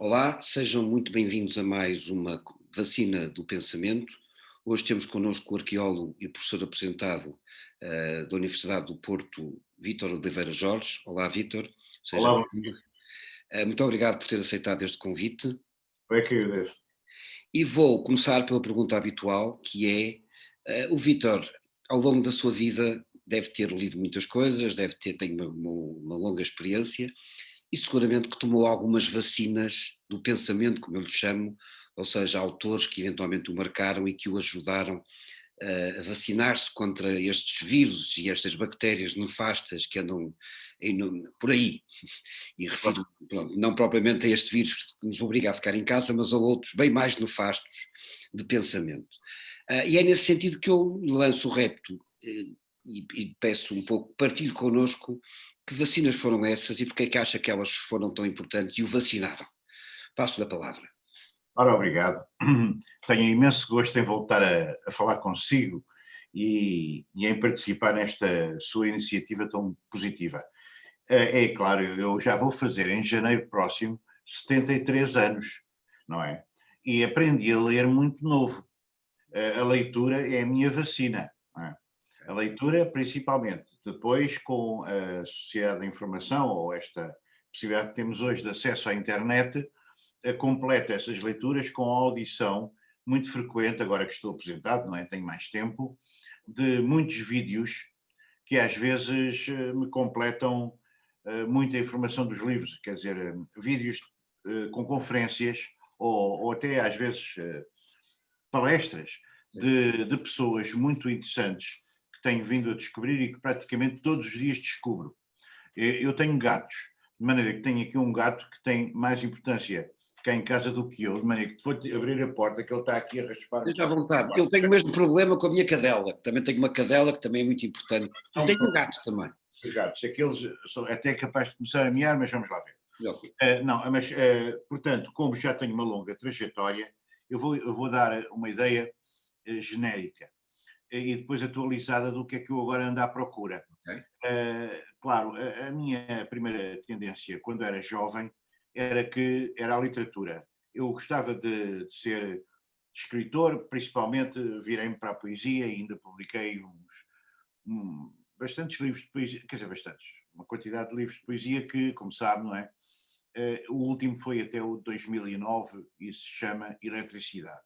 Olá, sejam muito bem-vindos a mais uma vacina do pensamento. Hoje temos connosco o arqueólogo e professor aposentado da Universidade do Porto, Vítor Oliveira Jorge. Olá, Vítor, seja Olá, bom bem-vindo. dia. Muito obrigado por ter aceitado este convite. Como é que eu devo? E vou começar pela pergunta habitual, que é, o Vítor, ao longo da sua vida, deve ter lido muitas coisas, tem uma longa experiência, e seguramente que tomou algumas vacinas do pensamento, como eu lhe chamo, ou seja, autores que eventualmente o marcaram e que o ajudaram a vacinar-se contra estes vírus e estas bactérias nefastas que andam por aí. E refiro, pronto, não propriamente a este vírus que nos obriga a ficar em casa, mas a outros bem mais nefastos de pensamento. E é nesse sentido que eu lanço o repto e peço um pouco, partilhe connosco que vacinas foram essas e porque é que acha que elas foram tão importantes e o vacinaram. Passo da palavra. Ora, obrigado. Tenho imenso gosto em voltar a falar consigo e em participar nesta sua iniciativa tão positiva. É claro, eu já vou fazer em janeiro próximo 73 anos, não é? E aprendi a ler muito novo. A leitura é a minha vacina, não é? A leitura, principalmente, depois com a sociedade da informação ou esta possibilidade que temos hoje de acesso à internet, completo essas leituras com a audição muito frequente, agora que estou aposentado, não é? Tenho mais tempo, de muitos vídeos que às vezes me completam muita informação dos livros, quer dizer, vídeos com conferências ou até às vezes palestras de pessoas muito interessantes que tenho vindo a descobrir e que praticamente todos os dias descubro. Eu tenho gatos, de maneira que tenho aqui um gato que tem mais importância cá em casa do que eu, de maneira que vou abrir a porta, que ele está aqui a raspar-me. Esteja à vontade. Eu tenho o mesmo problema com a minha cadela. Também tenho uma cadela que também é muito importante. E Não, tenho um gato também. os gatos, aqueles são até capazes de começar a miar, mas vamos lá ver. Preocupe. Não, mas, portanto, como já tenho uma longa trajetória, eu vou dar uma ideia genérica e depois atualizada do que é que eu agora ando à procura. Ok? Claro, a minha primeira tendência quando era jovem era a literatura. Eu gostava de ser escritor, principalmente virei-me para a poesia e ainda publiquei bastantes livros de poesia, quer dizer, bastantes, uma quantidade de livros de poesia que, como sabe, não é? O último foi até o 2009 e se chama Eletricidade.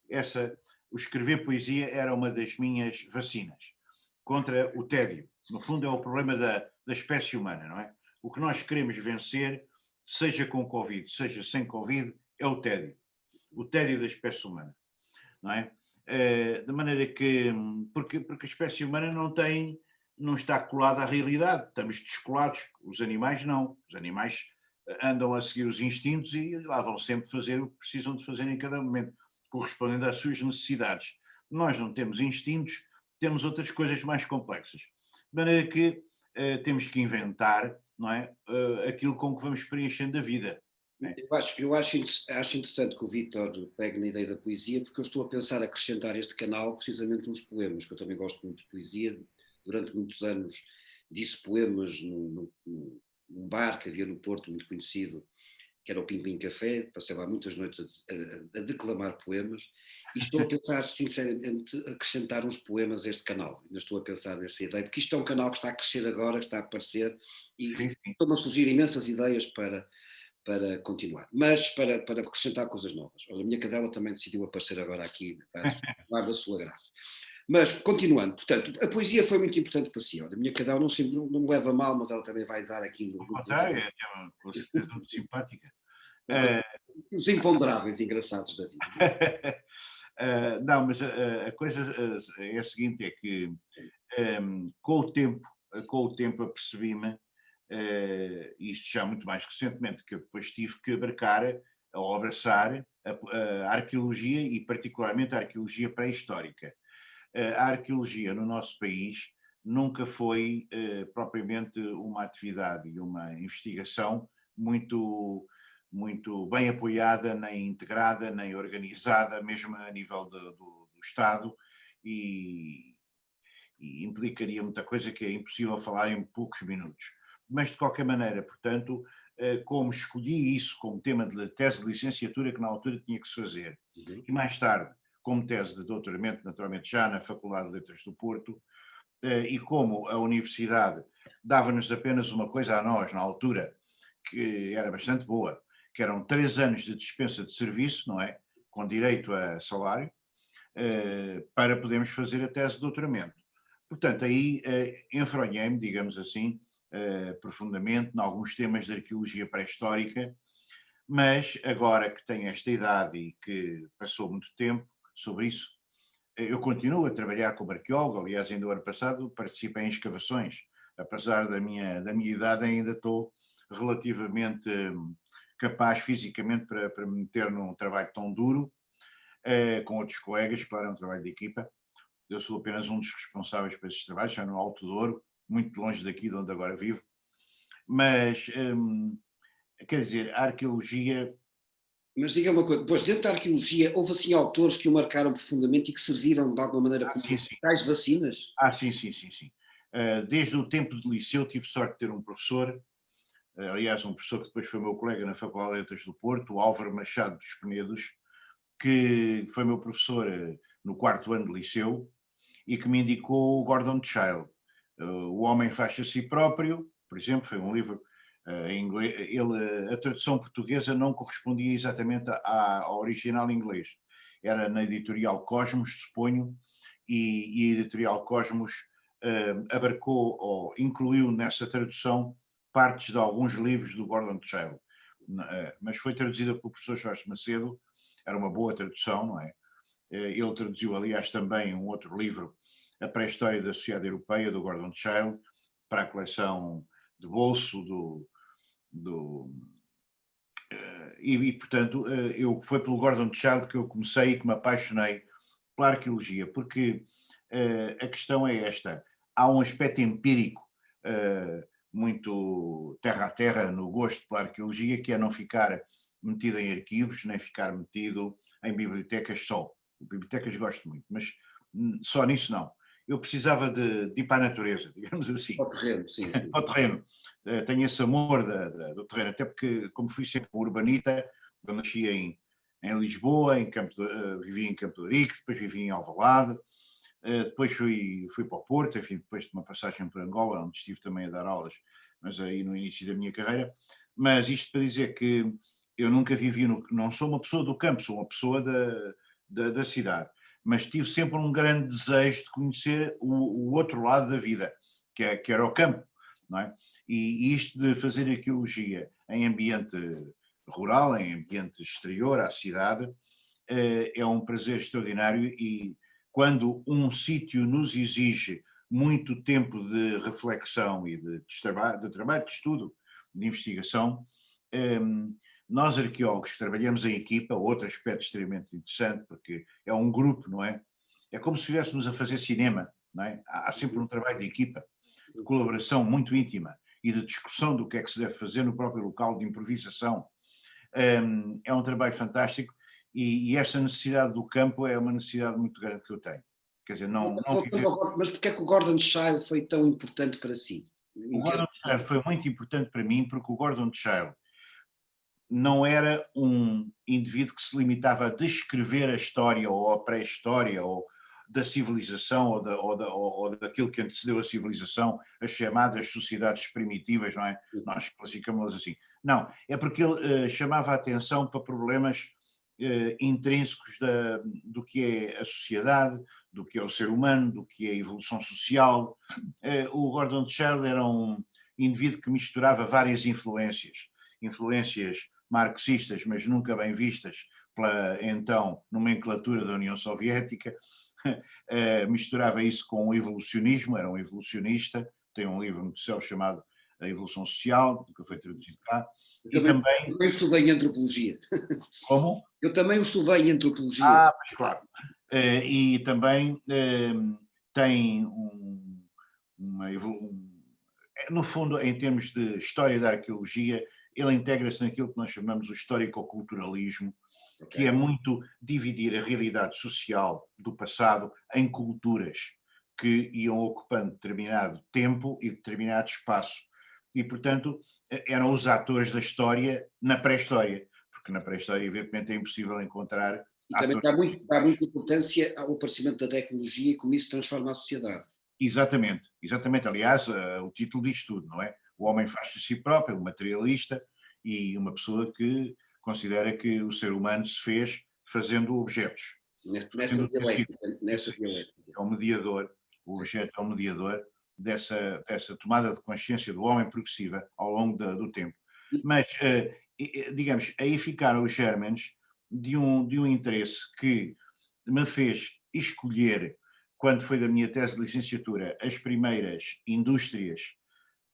Essa, o escrever poesia era uma das minhas vacinas contra o tédio. No fundo, é o problema da espécie humana, não é? O que nós queremos vencer, seja com Covid, seja sem Covid, é o tédio. O tédio da espécie humana, não é? De maneira que, porque a espécie humana não está colada à realidade, estamos descolados, os animais não. Os animais andam a seguir os instintos e lá vão sempre fazer o que precisam de fazer em cada momento, correspondendo às suas necessidades. Nós não temos instintos, temos outras coisas mais complexas. De maneira que temos que inventar, não é, aquilo com que vamos preenchendo a vida. Não é? Eu acho interessante que o Vítor pegue na ideia da poesia, porque eu estou a pensar acrescentar a este canal precisamente uns poemas, que eu também gosto muito de poesia. Durante muitos anos disse poemas num bar que havia no Porto, muito conhecido, que era o Pim Pim Café, passei lá muitas noites a declamar poemas, e estou a pensar, sinceramente, acrescentar uns poemas a este canal. Ainda estou a pensar nessa ideia, porque isto é um canal que está a crescer agora, que está a aparecer, e Sim, sim. estão a surgir imensas ideias para continuar. Mas para acrescentar coisas novas. Olha, a minha cadela também decidiu aparecer agora aqui, guarda a sua graça. Mas, continuando, portanto, a poesia foi muito importante para si. Olha, a minha cadela não me leva a mal, mas ela também vai dar aqui no Ao grupo contrário, é até com certeza muito simpática. os imponderáveis engraçados da vida. Não, mas a coisa é a seguinte, é que com o tempo apercebi-me, isto já muito mais recentemente, que eu depois tive que abarcar ou abraçar a arqueologia e particularmente a arqueologia pré-histórica. A arqueologia no nosso país nunca foi propriamente uma atividade e uma investigação muito, muito bem apoiada, nem integrada, nem organizada, mesmo a nível do Estado, e, e implicaria muita coisa que é impossível falar em poucos minutos. Mas, de qualquer maneira, portanto, como escolhi isso como tema de tese de licenciatura que na altura tinha que se fazer, e mais tarde como tese de doutoramento, naturalmente já na Faculdade de Letras do Porto, e como a universidade dava-nos apenas uma coisa a nós, na altura, que era bastante boa, que eram 3 anos de dispensa de serviço, não é? Com direito a salário, para podermos fazer a tese de doutoramento. Portanto, aí enfronhei-me, digamos assim, profundamente em alguns temas de arqueologia pré-histórica, mas agora que tenho esta idade e que passou muito tempo sobre isso, eu continuo a trabalhar como arqueólogo. Aliás, ainda o ano passado participei em escavações. Apesar da minha idade, ainda estou relativamente capaz fisicamente para me meter num trabalho tão duro, com outros colegas. Claro, é um trabalho de equipa. Eu sou apenas um dos responsáveis por esses trabalhos, já no Alto Douro, muito longe daqui de onde agora vivo. Mas, quer dizer, a arqueologia. Mas diga uma coisa, depois dentro da arqueologia houve assim autores que o marcaram profundamente e que serviram de alguma maneira como Sim, sim. tais vacinas? Sim, sim, sim, sim. Desde o tempo de liceu tive sorte de ter um professor, aliás, um professor que depois foi meu colega na Faculdade de Letras do Porto, o Álvaro Machado dos Penedos, que foi meu professor no 4º ano de liceu e que me indicou o Gordon Child. O Homem Faz a Si Próprio, por exemplo, foi um livro em inglês. A tradução portuguesa não correspondia exatamente ao original inglês. Era na editorial Cosmos, suponho, e a editorial Cosmos abarcou ou incluiu nessa tradução partes de alguns livros do Gordon Child. Mas foi traduzida pelo professor Jorge Macedo, era uma boa tradução, não é? Ele traduziu, aliás, também um outro livro, A Pré-História da Sociedade Europeia, do Gordon Child, para a coleção de bolso portanto, foi pelo Gordon Child que eu comecei e que me apaixonei pela arqueologia, porque a questão é esta: há um aspecto empírico muito terra a terra no gosto pela arqueologia, que é não ficar metido em arquivos, nem ficar metido em bibliotecas só. Bibliotecas gosto muito, mas só nisso não. Eu precisava de ir para a natureza, digamos assim, Ao terreno, sim, sim. ao terreno. Tenho esse amor do terreno, até porque, como fui sempre urbanita, eu nasci em Lisboa, vivi em Campo de Ourique, depois vivi em Alvalade, depois fui para o Porto, enfim, depois de uma passagem por Angola, onde estive também a dar aulas, mas aí no início da minha carreira. Mas isto para dizer que eu nunca vivi, não sou uma pessoa do campo, sou uma pessoa da cidade, mas tive sempre um grande desejo de conhecer o outro lado da vida, que era o campo, não é? E isto de fazer arqueologia em ambiente rural, em ambiente exterior à cidade, é um prazer extraordinário. E quando um sítio nos exige muito tempo de reflexão e de trabalho, de estudo, de investigação, nós arqueólogos que trabalhamos em equipa, outro aspecto extremamente interessante, porque é um grupo, não é? É como se estivéssemos a fazer cinema, não é? Há sempre um trabalho de equipa, de colaboração muito íntima e de discussão do que é que se deve fazer no próprio local, de improvisação. É um trabalho fantástico e esta necessidade do campo é uma necessidade muito grande que eu tenho. Quer dizer, não viver. Mas porquê é que o Gordon Child foi tão importante para si? O Em Gordon termos Child foi muito importante para mim porque o Gordon Child não era um indivíduo que se limitava a descrever a história ou a pré-história ou da civilização ou daquilo que antecedeu a civilização, as chamadas sociedades primitivas, não é? Nós classificamos assim. Não, é porque ele chamava a atenção para problemas intrínsecos do que é a sociedade, do que é o ser humano, do que é a evolução social. O Gordon Child era um indivíduo que misturava várias influências marxistas, mas nunca bem vistas pela então nomenclatura da União Soviética, misturava isso com o evolucionismo, era um evolucionista, tem um livro muito célebre chamado A Evolução Social, que foi traduzido cá, e também. eu estudei em antropologia. Como? Eu também o estudei em antropologia. Mas claro. E também tem no fundo, em termos de história da arqueologia, ele integra-se naquilo que nós chamamos o histórico-culturalismo, que é muito dividir a realidade social do passado em culturas que iam ocupando determinado tempo e determinado espaço. e, portanto, eram os atores da história na pré-história, porque na pré-história, evidentemente, é impossível encontrar E também atores dá profissionais. muita importância ao aparecimento da tecnologia e como isso transforma a sociedade. Exatamente, exatamente. Aliás, o título diz tudo, não é? O homem faz-se a si próprio, um materialista e uma pessoa que considera que o ser humano se fez fazendo objetos, Nessa fazendo tecido. dialética, nessa dialética. É o mediador, o objeto é o mediador dessa tomada de consciência do homem progressiva ao longo do tempo. Mas, digamos, aí ficaram os germens de um interesse que me fez escolher, quando foi da minha tese de licenciatura, as primeiras indústrias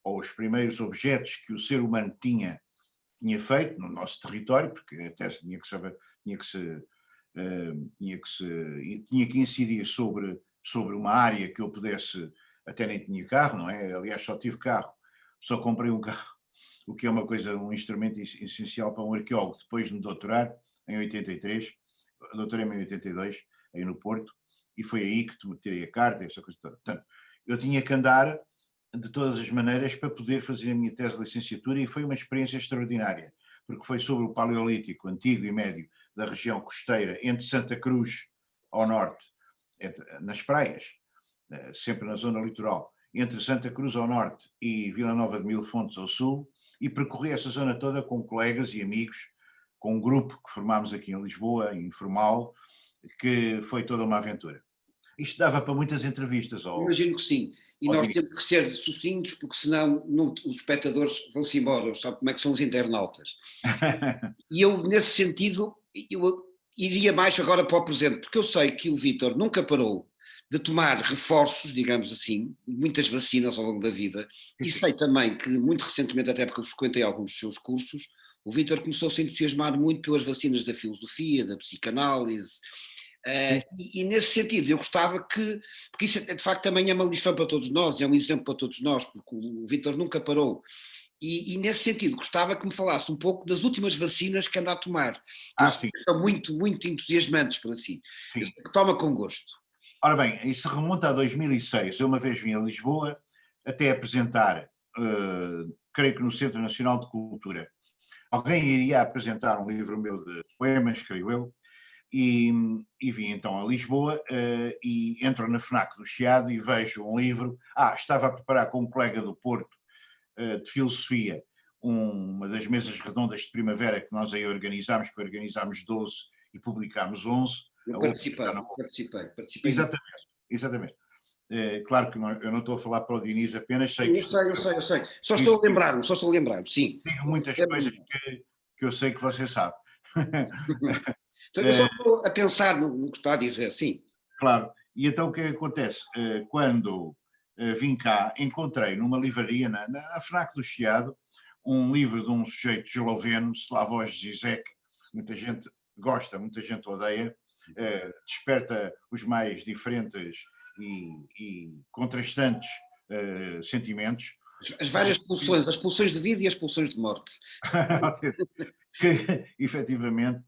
ou os primeiros objetos que o ser humano tinha feito no nosso território, porque a tese tinha que saber, tinha que se, tinha que incidir sobre uma área que eu pudesse, até nem tinha carro, não é? Aliás, só tive carro, só comprei um carro, o que é uma coisa, um instrumento essencial para um arqueólogo, depois de me doutorar em 83, doutorei-me em 82, aí no Porto, e foi aí que tirei a carta, essa coisa toda. Portanto, eu tinha que andar de todas as maneiras para poder fazer a minha tese de licenciatura, e foi uma experiência extraordinária, porque foi sobre o Paleolítico Antigo e Médio da região costeira, entre Santa Cruz ao norte, nas praias, sempre na zona litoral, entre Santa Cruz ao norte e Vila Nova de Mil Fontes ao sul, e percorri essa zona toda com colegas e amigos, com um grupo que formámos aqui em Lisboa, informal, que foi toda uma aventura. Isto dava para muitas entrevistas Imagino que sim. E ao nós Diniz. temos que ser sucintos, porque senão os espectadores vão-se embora, sabe como é que são os internautas. E eu, nesse sentido, eu iria mais agora para o presente, porque eu sei que o Vítor nunca parou de tomar reforços, digamos assim, muitas vacinas ao longo da vida, e sei também que muito recentemente, até porque eu frequentei alguns dos seus cursos, o Vítor começou a se entusiasmar muito pelas vacinas da filosofia, da psicanálise, Sim, e nesse sentido eu gostava porque isso de facto também é uma lição para todos nós, é um exemplo para todos nós, porque o Vítor nunca parou. E nesse sentido, gostava que me falasse um pouco das últimas vacinas que anda a tomar. Eu sei sim, que são muito, muito entusiasmantes para si. Eu sim. sei que toma com gosto. Ora bem, isso remonta a 2006. Eu uma vez vim a Lisboa até apresentar, creio que no Centro Nacional de Cultura, alguém iria apresentar um livro meu de poemas, creio eu, e, e vim então a Lisboa, e entro na FNAC do Chiado e vejo um livro. Estava a preparar com um colega do Porto, de filosofia, uma das mesas redondas de primavera que nós aí organizámos, que organizámos 12 e publicámos 11. Eu A última já participei, não vou. participei. Exatamente, exatamente. Claro que eu não estou a falar para o Diniz apenas, sei Sim, que eu sei, eu sei, eu sei. Só estou a digo lembrar-me, só estou a lembrar-me, sim. muitas coisas que eu sei que você sabe. Então, eu só Eh, estou a pensar no que está a dizer, sim. Claro. E então o que é que acontece? Quando vim cá, encontrei numa livraria, na FNAC do Chiado, um livro de um sujeito esloveno, Slavoj Zizek, muita gente gosta, muita gente odeia, desperta os mais diferentes e contrastantes sentimentos, As várias pulsões, as pulsões de vida e as pulsões de morte. que efetivamente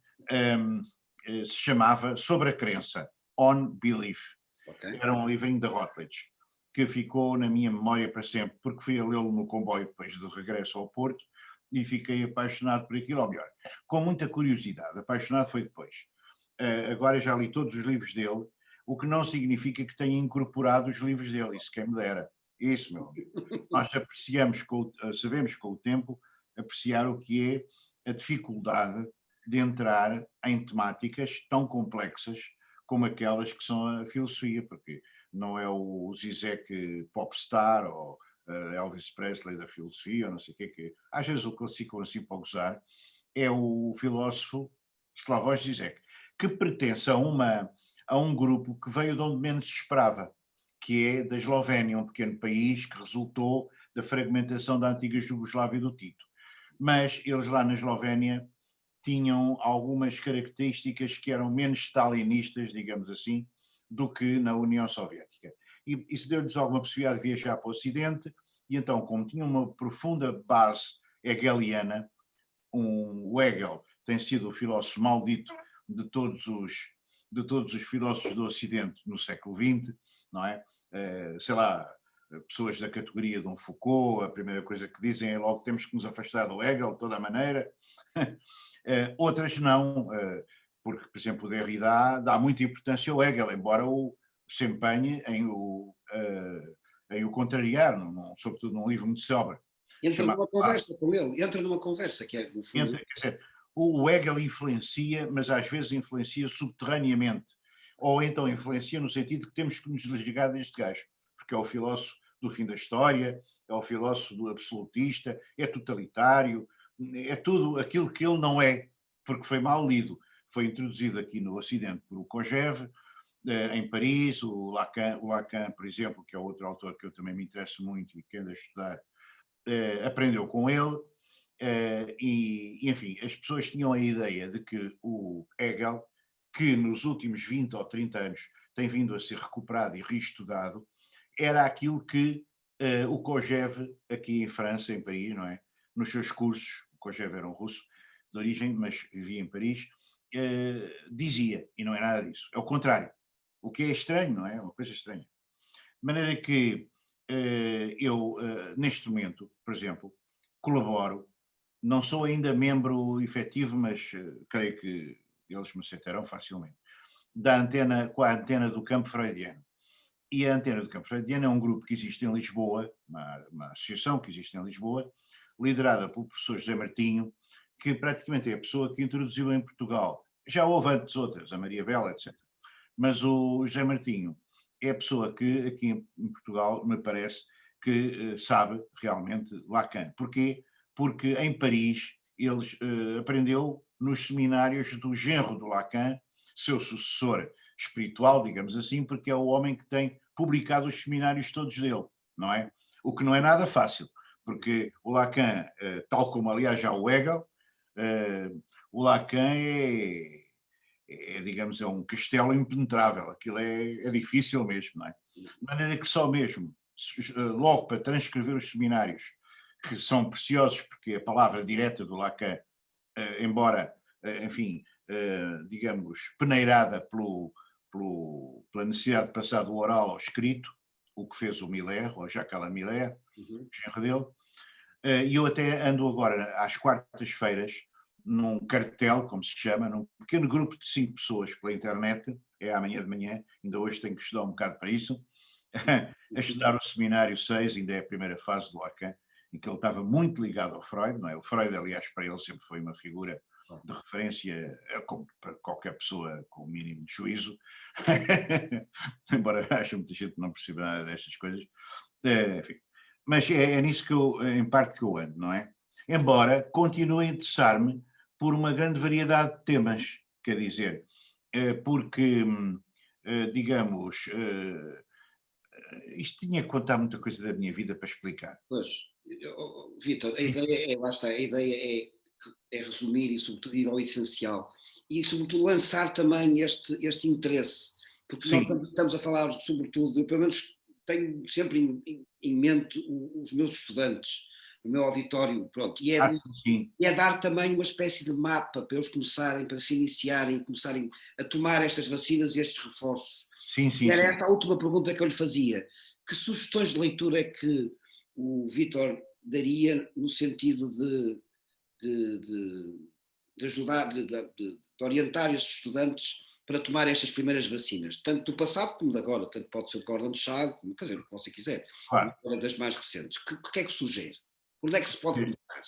se chamava Sobre a Crença, On Belief. Ok? Era um livrinho da Routledge, que ficou na minha memória para sempre, porque fui a lê-lo no comboio depois do regresso ao Porto e fiquei apaixonado por aquilo, ou melhor, com muita curiosidade. Apaixonado foi depois. Agora já li todos os livros dele, o que não significa que tenha incorporado os livros dele, isso quem me dera. Isso, meu amigo. Nós apreciamos, sabemos com o tempo, apreciar o que é a dificuldade de entrar em temáticas tão complexas como aquelas que são a filosofia, porque não é o Zizek popstar ou Elvis Presley da filosofia, ou não sei o que às vezes o classificam assim para gozar, é o filósofo Slavoj Zizek, que pertence a um grupo que veio de onde menos se esperava, que é da Eslovénia, um pequeno país que resultou da fragmentação da antiga Jugoslávia do Tito. Mas eles lá na Eslovénia tinham algumas características que eram menos stalinistas, digamos assim, do que na União Soviética. E isso deu-lhes alguma possibilidade de viajar para o Ocidente, e então, como tinham uma profunda base hegeliana, o Hegel tem sido o filósofo maldito de todos os filósofos do Ocidente no século XX, não é? Sei lá, pessoas da categoria de um Foucault, a primeira coisa que dizem é logo que temos que nos afastar do Hegel de toda a maneira. Outras não, porque, por exemplo, o Derrida dá muita importância ao Hegel, embora se empenhe em o contrariar, sobretudo num livro muito célebre. Entra numa conversa com ele, entra numa conversa, que é, no fundo... Quer dizer, o Hegel influencia, mas às vezes influencia subterraneamente, ou então influencia no sentido que temos que nos desligar deste gajo, porque é o filósofo do fim da história, é o filósofo do absolutista, é totalitário, é tudo aquilo que ele não é, porque foi mal lido. Foi introduzido aqui no Ocidente por o Kojève, em Paris, o Lacan, por exemplo, que é outro autor que eu também me interesso muito e que ando a estudar, aprendeu com ele, enfim, as pessoas tinham a ideia de que o Hegel, que nos últimos 20 ou 30 anos tem vindo a ser recuperado e reestudado, era aquilo que o Kojève, aqui em França, em Paris, não é? Nos seus cursos, o Kojève era um russo de origem, mas vivia em Paris, dizia, e não é nada disso, é o contrário. O que é estranho, não é? É uma coisa estranha. De maneira que eu, neste momento, por exemplo, colaboro, não sou ainda membro efetivo, mas creio que eles me aceitarão facilmente, com a antena do Campo Freudiano. E a Antena do Campo Freudiano é um grupo que existe em Lisboa, uma associação que existe em Lisboa, liderada pelo professor José Martinho, que praticamente é a pessoa que introduziu em Portugal. Já houve antes outras, a Maria Bela, etc. Mas o José Martinho é a pessoa que aqui em Portugal me parece que sabe realmente Lacan. Porquê? Porque em Paris eles aprendeu nos seminários do genro do Lacan, seu sucessor espiritual, digamos assim, porque é o homem que tem publicado os seminários todos dele, não é? O que não é nada fácil, porque o Lacan, tal como aliás já o Hegel, o Lacan digamos, é um castelo impenetrável, aquilo é difícil mesmo, não é? De maneira que só mesmo, logo para transcrever os seminários, que são preciosos porque a palavra direta do Lacan, embora, enfim, digamos, peneirada pela necessidade de passar do oral ao escrito, o que fez o Miller, ou Jacques Alain Miller, o genro dele, e eu até ando agora às quartas-feiras num cartel, como se chama, num pequeno grupo de 5 pessoas pela internet, é amanhã de manhã, ainda hoje tenho que estudar um bocado para isso, a estudar o seminário 6, ainda é a primeira fase do Lacan, em que ele estava muito ligado ao Freud, não é? O Freud, aliás, para ele sempre foi uma figura de referência, como para qualquer pessoa com o mínimo de juízo, embora haja muita gente que não perceba nada destas coisas, enfim. Mas é nisso que eu, em parte, que eu ando, não é? Embora continue a interessar-me por uma grande variedade de temas, quer dizer, porque, digamos, isto tinha que contar muita coisa da minha vida para explicar. Pois, Vítor, a ideia é, lá está, a ideia é resumir e sobretudo ir ao essencial e sobretudo lançar também este interesse, porque nós Sim, estamos a falar sobretudo, eu pelo menos tenho sempre em mente os meus estudantes, o meu auditório, pronto, sim, e é dar também uma espécie de mapa para eles começarem, para se iniciarem e começarem a tomar estas vacinas e estes reforços. sim, E sim, era sim. essa a última pergunta que eu lhe fazia. Que sugestões de leitura é que o Vítor daria no sentido de, de, de ajudar, de orientar estes estudantes para tomar estas primeiras vacinas, tanto do passado como de agora, tanto pode ser o cordão de chá, como, quer dizer, o que você quiser, Claro. uma das mais recentes. O que é que sugere? Por onde é que se pode começar?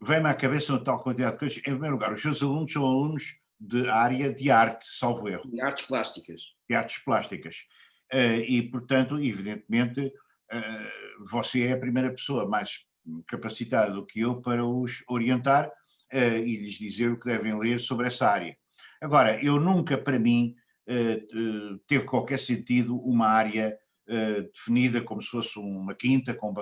Vem-me à cabeça uma tal quantidade de coisas. Em primeiro lugar, os seus alunos são alunos de área de arte, salvo erro, E artes plásticas. de artes plásticas. E, portanto, evidentemente, você é a primeira pessoa mais capacitada do que eu para os orientar e lhes dizer o que devem ler sobre essa área. Agora, eu nunca, para mim, teve qualquer sentido uma área definida como se fosse uma quinta com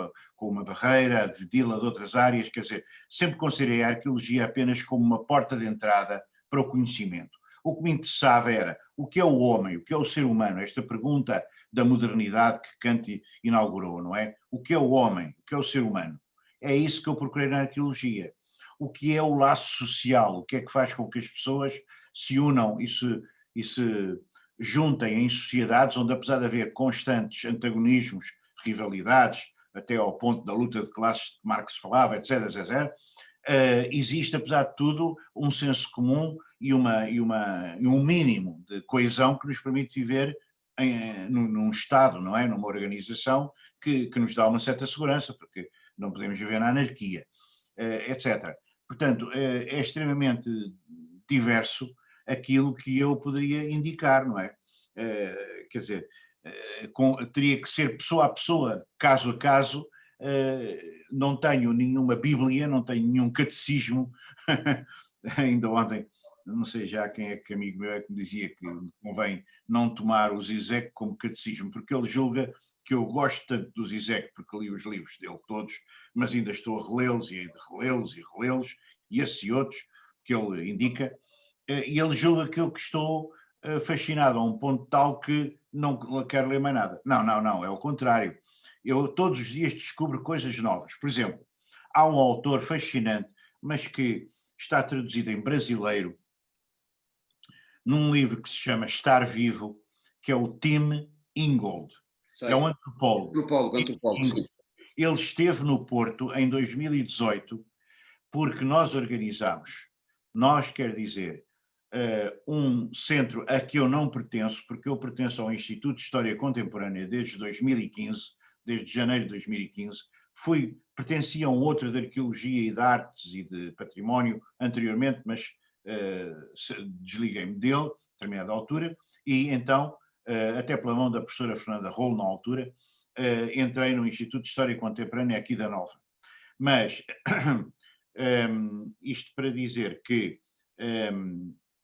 uma barreira, a dividi-la de outras áreas, quer dizer, sempre considerei a arqueologia apenas como uma porta de entrada para o conhecimento. O que me interessava era o que é o homem, o que é o ser humano, esta pergunta da modernidade que Kant inaugurou, não é? O que é o homem, o que é o ser humano? É isso que eu procurei na arqueologia. O que é o laço social, o que é que faz com que as pessoas se unam e se juntem em sociedades onde, apesar de haver constantes antagonismos, rivalidades, até ao ponto da luta de classes que Marx falava, etc, etc, existe, apesar de tudo, um senso comum e um mínimo de coesão que nos permite viver num Estado, não é? Numa organização que nos dá uma certa segurança, porque não podemos viver na anarquia, etc. Portanto, é extremamente diverso aquilo que eu poderia indicar, não é? Quer dizer, teria que ser pessoa a pessoa, caso a caso. Não tenho nenhuma Bíblia, não tenho nenhum catecismo. Ainda ontem, não sei já quem é que amigo meu é que me dizia que convém não tomar o Zizek como catecismo, porque ele julga que eu gosto tanto do Zizek, porque li os livros dele todos, mas ainda estou a relê-los e a relê-los e relê-los, e esses e outros que ele indica, e ele julga que eu que estou fascinado a um ponto tal que não quero ler mais nada. Não, é o contrário. Eu todos os dias descubro coisas novas. Por exemplo, há um autor fascinante, mas que está traduzido em brasileiro, num livro que se chama Estar Vivo, que é o Tim Ingold. Sei. É um antropólogo. Antropólogo, sim. Ele esteve no Porto em 2018 porque nós organizámos, quer dizer, um centro a que eu não pertenço, porque eu pertenço ao Instituto de História Contemporânea desde 2015, desde janeiro de 2015, pertencia a um outro de Arqueologia e de Artes e de Património anteriormente, mas desliguei-me dele, a determinada altura, e então, até pela mão da professora Fernanda Rolo, na altura, entrei no Instituto de História Contemporânea aqui da Nova. Mas, isto para dizer que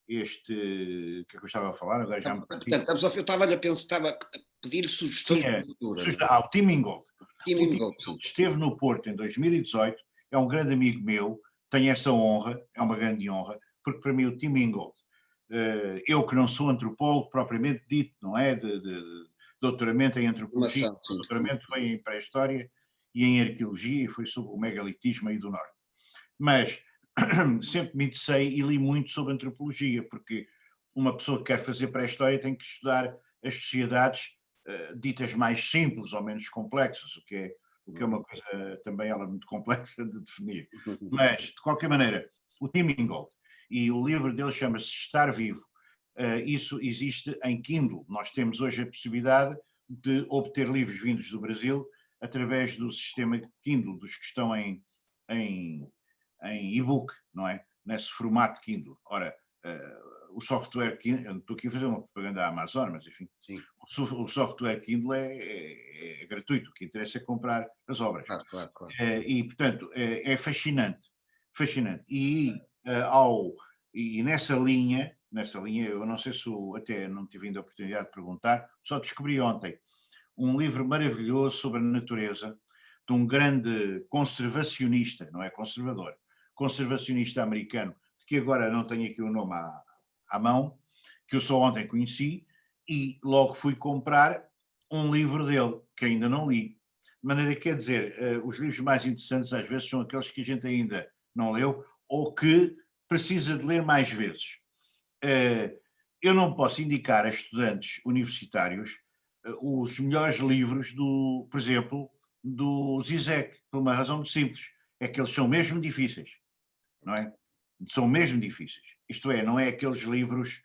que é que eu estava a falar, agora já me perdi. Portanto, eu estava-lhe a pensar, estava a pedir sugestões de leitura. O Tim Ingold. Tim Ingold esteve no Porto em 2018, é um grande amigo meu, tenho essa honra, é uma grande honra, porque para mim o Tim Ingold, eu que não sou antropólogo propriamente dito, não é? De doutoramento em antropologia, o doutoramento foi em pré-história e em arqueologia, e foi sobre o megalitismo aí do Norte. Mas sempre me interessei e li muito sobre antropologia, porque uma pessoa que quer fazer pré-história tem que estudar as sociedades ditas mais simples ou menos complexas, o que é uma coisa também ela muito complexa de definir. Mas, de qualquer maneira, o Tim Ingold, e o livro dele chama-se Estar Vivo, isso existe em Kindle. Nós temos hoje a possibilidade de obter livros vindos do Brasil através do sistema Kindle, dos que estão em e-book, não é? Nesse formato Kindle. Ora, o software Kindle, estou aqui a fazer uma propaganda à Amazon, mas enfim, o software Kindle é gratuito, o que interessa é comprar as obras. Claro. E, portanto, é fascinante. E nessa linha, eu não sei se até não tive ainda a oportunidade de perguntar, só descobri ontem um livro maravilhoso sobre a natureza de um grande conservacionista, não é conservador, conservacionista americano, de que agora não tenho aqui o nome à mão, que eu só ontem conheci, e logo fui comprar um livro dele, que ainda não li. De maneira que, quer dizer, os livros mais interessantes às vezes são aqueles que a gente ainda não leu ou que precisa de ler mais vezes. Eu não posso indicar a estudantes universitários os melhores livros, por exemplo, do Zizek, por uma razão muito simples, é que eles são mesmo difíceis, não é? São mesmo difíceis. Isto é, não é aqueles livros,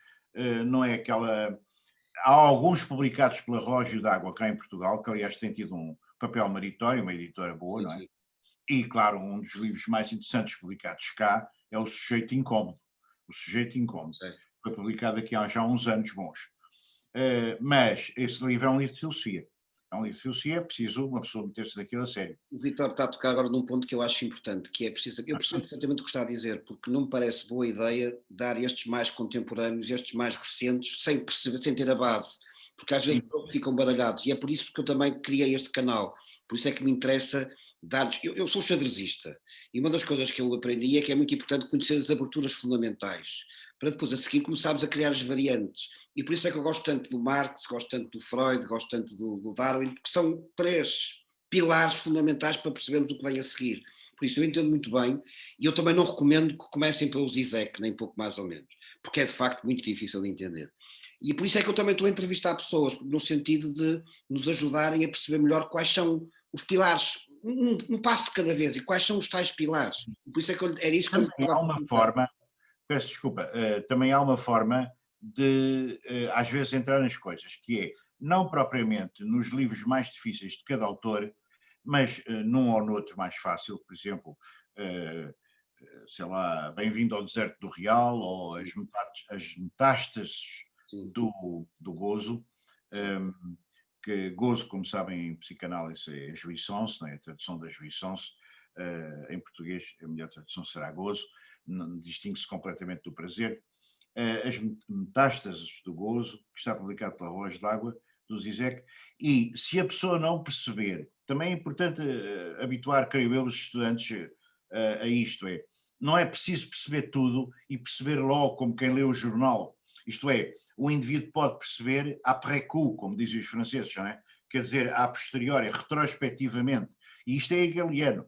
não é aquela... Há alguns publicados pela Rógio d'Água cá em Portugal, que aliás tem tido um papel meritório, uma editora boa, não é? E, claro, um dos livros mais interessantes publicados cá é O Sujeito Incómodo. O Sujeito Incómodo. Foi publicado aqui há já uns anos bons. Mas esse livro é um livro de filosofia. É um livro de filosofia, é preciso uma pessoa meter-se daquilo a sério. O Vítor está a tocar agora num ponto que eu acho importante, que é preciso... Eu percebo perfeitamente o que está a dizer, porque não me parece boa ideia dar estes mais contemporâneos, estes mais recentes, sem perceber, sem ter a base. Porque às vezes ficam baralhados, e é por isso que eu também criei este canal. Por isso é que me interessa dar-lhes... Eu sou xadrezista, e uma das coisas que eu aprendi é que é muito importante conhecer as aberturas fundamentais, para depois a seguir começarmos a criar as variantes. E por isso é que eu gosto tanto do Marx, gosto tanto do Freud, gosto tanto do Darwin, porque são 3 pilares fundamentais para percebermos o que vem a seguir. Por isso eu entendo muito bem, e eu também não recomendo que comecem pelo Zizek, nem pouco mais ou menos, porque é de facto muito difícil de entender. E por isso é que eu também estou a entrevistar pessoas, no sentido de nos ajudarem a perceber melhor quais são os pilares, um passo de cada vez, e quais são os tais pilares. Por isso é que era isso que eu lhe Também estava há a uma perguntar. forma, peço desculpa, também há uma forma de, às vezes, entrar nas coisas, que é, não propriamente nos livros mais difíceis de cada autor, mas num ou noutro mais fácil, por exemplo, eh, sei lá, Bem-vindo ao Deserto do Real, ou as metástases Sim, do gozo, ehm, que gozo, como sabem, em psicanálise é jouissance, não é? A tradução da jouissance, em português a melhor tradução será gozo, distingue-se completamente do prazer. As metástases do gozo, que está publicado pela Voz d'Água, do Zizek, e se a pessoa não perceber, também é importante habituar, creio eu, os estudantes a isto, é, não é preciso perceber tudo e perceber logo como quem lê o jornal, isto é, o indivíduo pode perceber après coup, como dizem os franceses, não é? Quer dizer, a posteriori, retrospectivamente, e isto é hegeliano.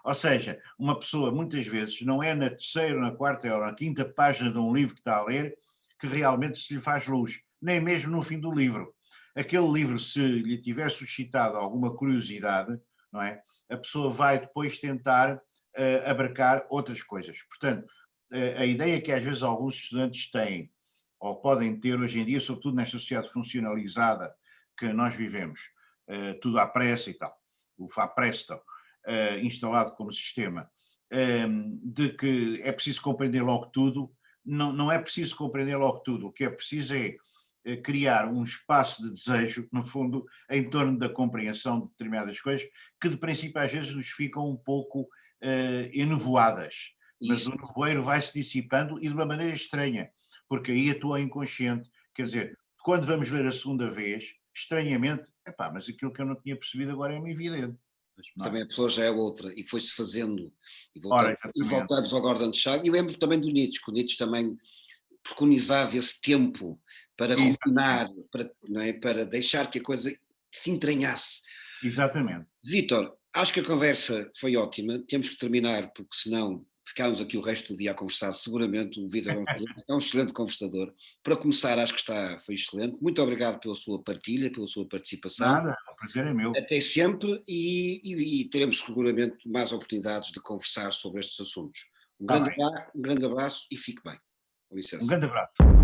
Ou seja, uma pessoa muitas vezes não é na terceira, na quarta ou na quinta página de um livro que está a ler que realmente se lhe faz luz, nem mesmo no fim do livro. Aquele livro, se lhe tiver suscitado alguma curiosidade, não é? A pessoa vai depois tentar abarcar outras coisas. Portanto, a ideia que às vezes alguns estudantes têm, ou podem ter hoje em dia, sobretudo nesta sociedade funcionalizada que nós vivemos, tudo à pressa e tal, o fa presto, instalado como sistema, de que é preciso compreender logo tudo, não, não é preciso compreender logo tudo, o que é preciso é criar um espaço de desejo, no fundo, em torno da compreensão de determinadas coisas, que de princípio às vezes nos ficam um pouco enevoadas, mas isso. o nevoeiro vai-se dissipando e de uma maneira estranha, porque aí atua inconsciente, quer dizer, quando vamos ler a segunda vez, estranhamente, epá, mas aquilo que eu não tinha percebido agora é-me evidente, não é? Também a pessoa já é outra, e foi-se fazendo, Ora, e exatamente, voltamos ao Gordon Chag, e lembro também do Nietzsche, que o Nietzsche também preconizava esse tempo para exatamente, ruminar, para, não é, para deixar que a coisa se entranhasse. exatamente. Vítor, acho que a conversa foi ótima, temos que terminar, porque senão ficámos aqui o resto do dia a conversar, seguramente o Vítor é um excelente conversador. Para começar, acho que foi excelente, muito obrigado pela sua partilha, pela sua participação, Nada, o prazer é meu. até sempre, e teremos seguramente mais oportunidades de conversar sobre estes assuntos. Está bem. Um grande abraço e fique bem. Com Um licença. grande abraço.